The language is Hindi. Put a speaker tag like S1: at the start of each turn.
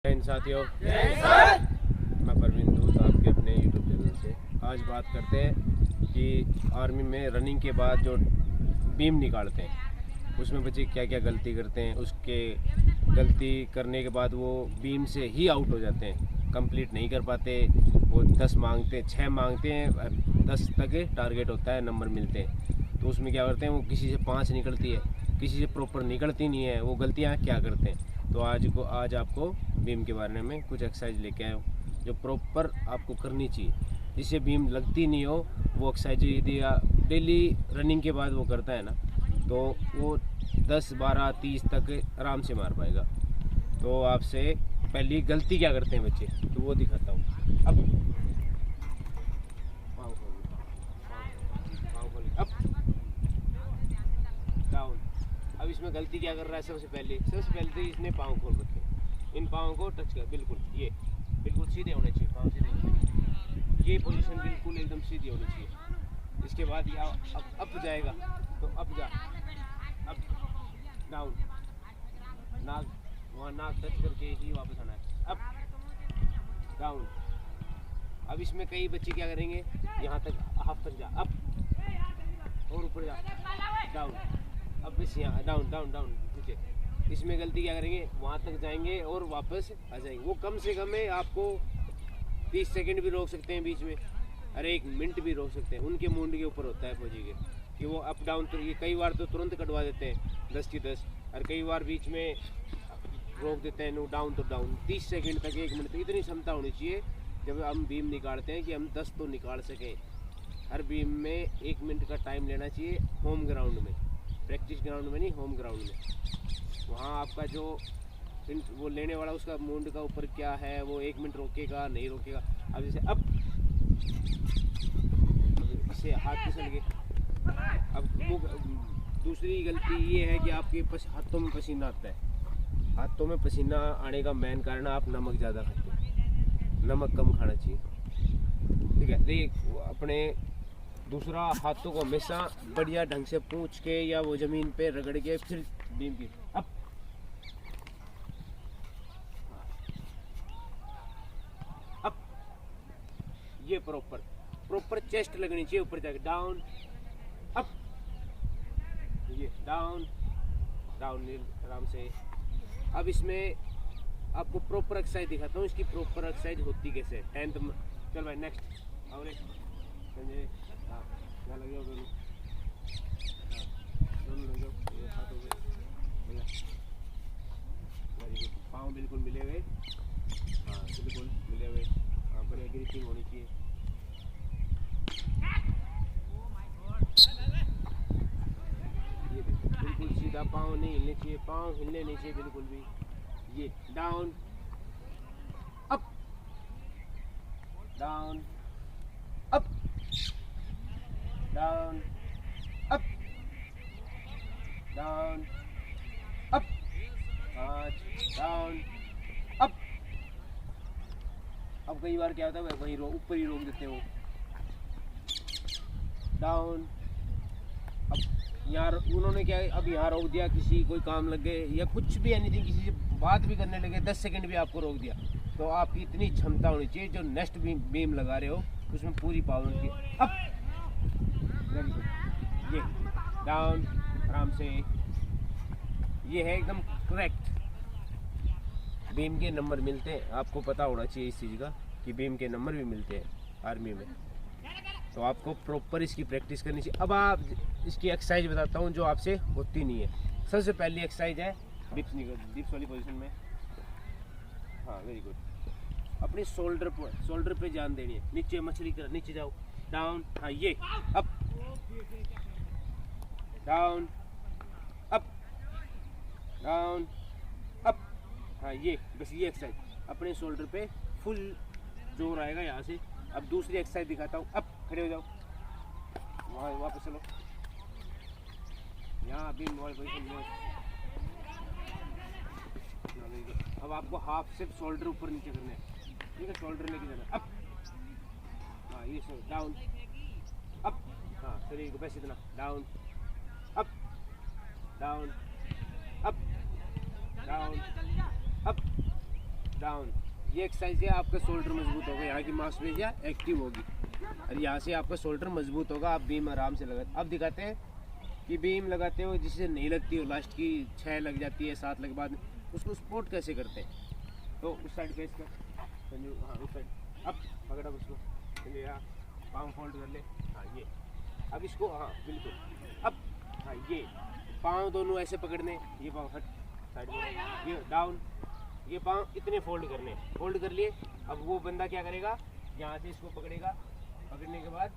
S1: इन साथियों, मैं परवीन दूत आपके अपने यूट्यूब चैनल से आज बात करते हैं कि आर्मी में रनिंग के बाद जो बीम निकालते हैं उसमें बच्चे क्या क्या गलती करते हैं। उसके गलती करने के बाद वो बीम से ही आउट हो जाते हैं, कंप्लीट नहीं कर पाते। वो 10 मांगते, 6 मांगते हैं, 10 तक टारगेट होता है, नंबर मिलते हैं। तो उसमें क्या करते हैं, वो किसी से 5 निकलती है, किसी से प्रॉपर निकलती नहीं है। वो गलतियाँ क्या करते हैं, तो आज आपको बीम के बारे में कुछ एक्सरसाइज लेके आया हूँ जो प्रॉपर आपको करनी चाहिए, जिससे बीम लगती नहीं हो। वो एक्सरसाइज यदि डेली रनिंग के बाद वो करता है ना, तो वो 10, 12, 30 तक आराम से मार पाएगा। तो आपसे पहली गलती क्या करते हैं बच्चे, तो वो दिखाता हूँ। अब अप डाउन। अब इसमें गलती क्या कर रहा है, सबसे पहले तो इसने पाँव खोल रखे, इन पाँव को टच कर, ये बिल्कुल सीधे होने चाहिए, पाँव सीधे होने चाहिए। ये पोजीशन बिल्कुल एकदम सीधी होनी चाहिए। इसके बाद ये अप जाएगा, तो अप जा, अप डाउन, नाक वहाँ नाक टच करके ही वापस आना है। Up down. अब इसमें कई बच्चे क्या करेंगे, यहाँ तक हाफ तक जा, अप और ऊपर जा, डाउन, अब बस यहाँ डाउन डाउन डाउन नीचे। इसमें गलती क्या करेंगे, वहाँ तक जाएंगे और वापस आ जाएंगे। वो कम से कम है, आपको 30 सेकंड भी रोक सकते हैं बीच में, अरे 1 मिनट भी रोक सकते हैं। उनके मूड के ऊपर होता है फौजी के कि वो अप डाउन। तो ये कई बार तो तुरंत कटवा देते हैं 10 की 10, और कई बार बीच में रोक देते हैं। नो डाउन तो डाउन, 30 सेकंड तक, 1 मिनट तक इतनी क्षमता होनी चाहिए जब हम बीम निकालते हैं कि हम 10 तो निकाल सकें। हर बीम में 1 मिनट का टाइम लेना चाहिए, होम ग्राउंड में, प्रैक्टिस ग्राउंड में नहीं, होम ग्राउंड में। वहाँ आपका जो वो लेने वाला उसका मूड का ऊपर क्या है, वो 1 मिनट रोकेगा नहीं रोकेगा। अब जैसे अब इससे हाथ फिसल गए। अब वो दूसरी गलती ये है कि आपके हाथों में पसीना आता है। हाथों में पसीना आने का मेन कारण आप नमक ज़्यादा खाते हैं, नमक कम खाना चाहिए, ठीक है। देखिए अपने दूसरा, हाथों को हमेशा बढ़िया ढंग से पूंछ के या वो ज़मीन पे रगड़ के फिर बीम की अप अप। ये प्रॉपर चेस्ट लगनी चाहिए, ऊपर जाके डाउन अप, ये डाउन डाउन आराम से। अब इसमें आपको प्रॉपर एक्सरसाइज दिखाता हूँ। इसकी प्रॉपर एक्सरसाइज होती कैसे है। 10th में चल भाई नेक्स्ट और एक क्या लगे हो दोनों, दोनों लगे हो, हाथ हो गए भैया, वेरी गुड। पाँव बिल्कुल मिले हुए, हाँ बिल्कुल मिले हुए, हाँ बढ़िया ग्रिपिंग होनी चाहिए। ये बिल्कुल सीधा, पाँव नहीं हिलने चाहिए, पाँव हिलने नहीं चाहिए बिल्कुल भी। ये down up down up down up down up, 5 down up. अब कई बार क्या होता है, वहीं ऊपर ही रोक देते हैं वो, डाउन। अब यहाँ उन्होंने क्या, अब यहाँ रोक दिया, किसी कोई काम लग गए या कुछ भी एनीथिंग, किसी से बात भी करने लगे, 10 सेकंड भी आपको रोक दिया, तो आपकी इतनी क्षमता होनी चाहिए जो नेक्स्ट बीम लगा रहे हो उसमें पूरी पावर की। अप वेरी गुड, ये डाउन आराम से, ये है एकदम करेक्ट। बीम के नंबर मिलते हैं, आपको पता होना चाहिए इस चीज़ का कि बीम के नंबर भी मिलते हैं आर्मी में। तो आपको प्रॉपर इसकी प्रैक्टिस करनी चाहिए। अब आप इसकी एक्सरसाइज बताता हूँ जो आपसे होती नहीं है। सबसे पहली एक्सरसाइज है डिप्स वाली पोजीशन में, हाँ वेरी गुड। अपने शोल्डर पे ध्यान देनी है, नीचे मछली कर, नीचे जाओ, डाउन, हाँ ये up down up down up, हाँ ये बस ये एक्सरसाइज अपने शोल्डर पे फुल जोर आएगा यहाँ से। अब दूसरी एक्सरसाइज दिखाता हूँ। अप खड़े हो जाओ, वहाँ वापस चलो, यहाँ अभी मोबाइल पोजीशन में। अब आपको हाफ सिर्फ शोल्डर ऊपर नीचे करना है, ठीक है, शोल्डर लेके जाना। अप, हाँ ये डाउन अप, हाँ शरीर को बस इतना, down up down up down up down. ये एक्सरसाइज है, आपका शोल्डर मजबूत होगा, यहाँ की मांसपेशियाँ एक्टिव होगी और यहाँ से आपका शोल्डर मजबूत होगा। आप बीम आराम से लगाते। अब दिखाते हैं कि बीम लगाते हो जिससे नहीं लगती हो, लास्ट की 6 लग जाती है, 7 लग बाद उसको सपोर्ट कैसे करते हैं। तो उस साइड फेस कर संजू, हाँ उस साइड। अब पकड़ा उसको संजू, यहाँ पाँव फोल्ड कर ले। हाँ ये, अब इसको, हाँ बिल्कुल। अब हाँ ये पाँव दोनों ऐसे पकड़ने, ये पाँव हट साइड में, ये डाउन, ये पाँव इतने फोल्ड करने, फोल्ड कर लिए। अब वो बंदा क्या करेगा, यहाँ से इसको पकड़ेगा, पकड़ने के बाद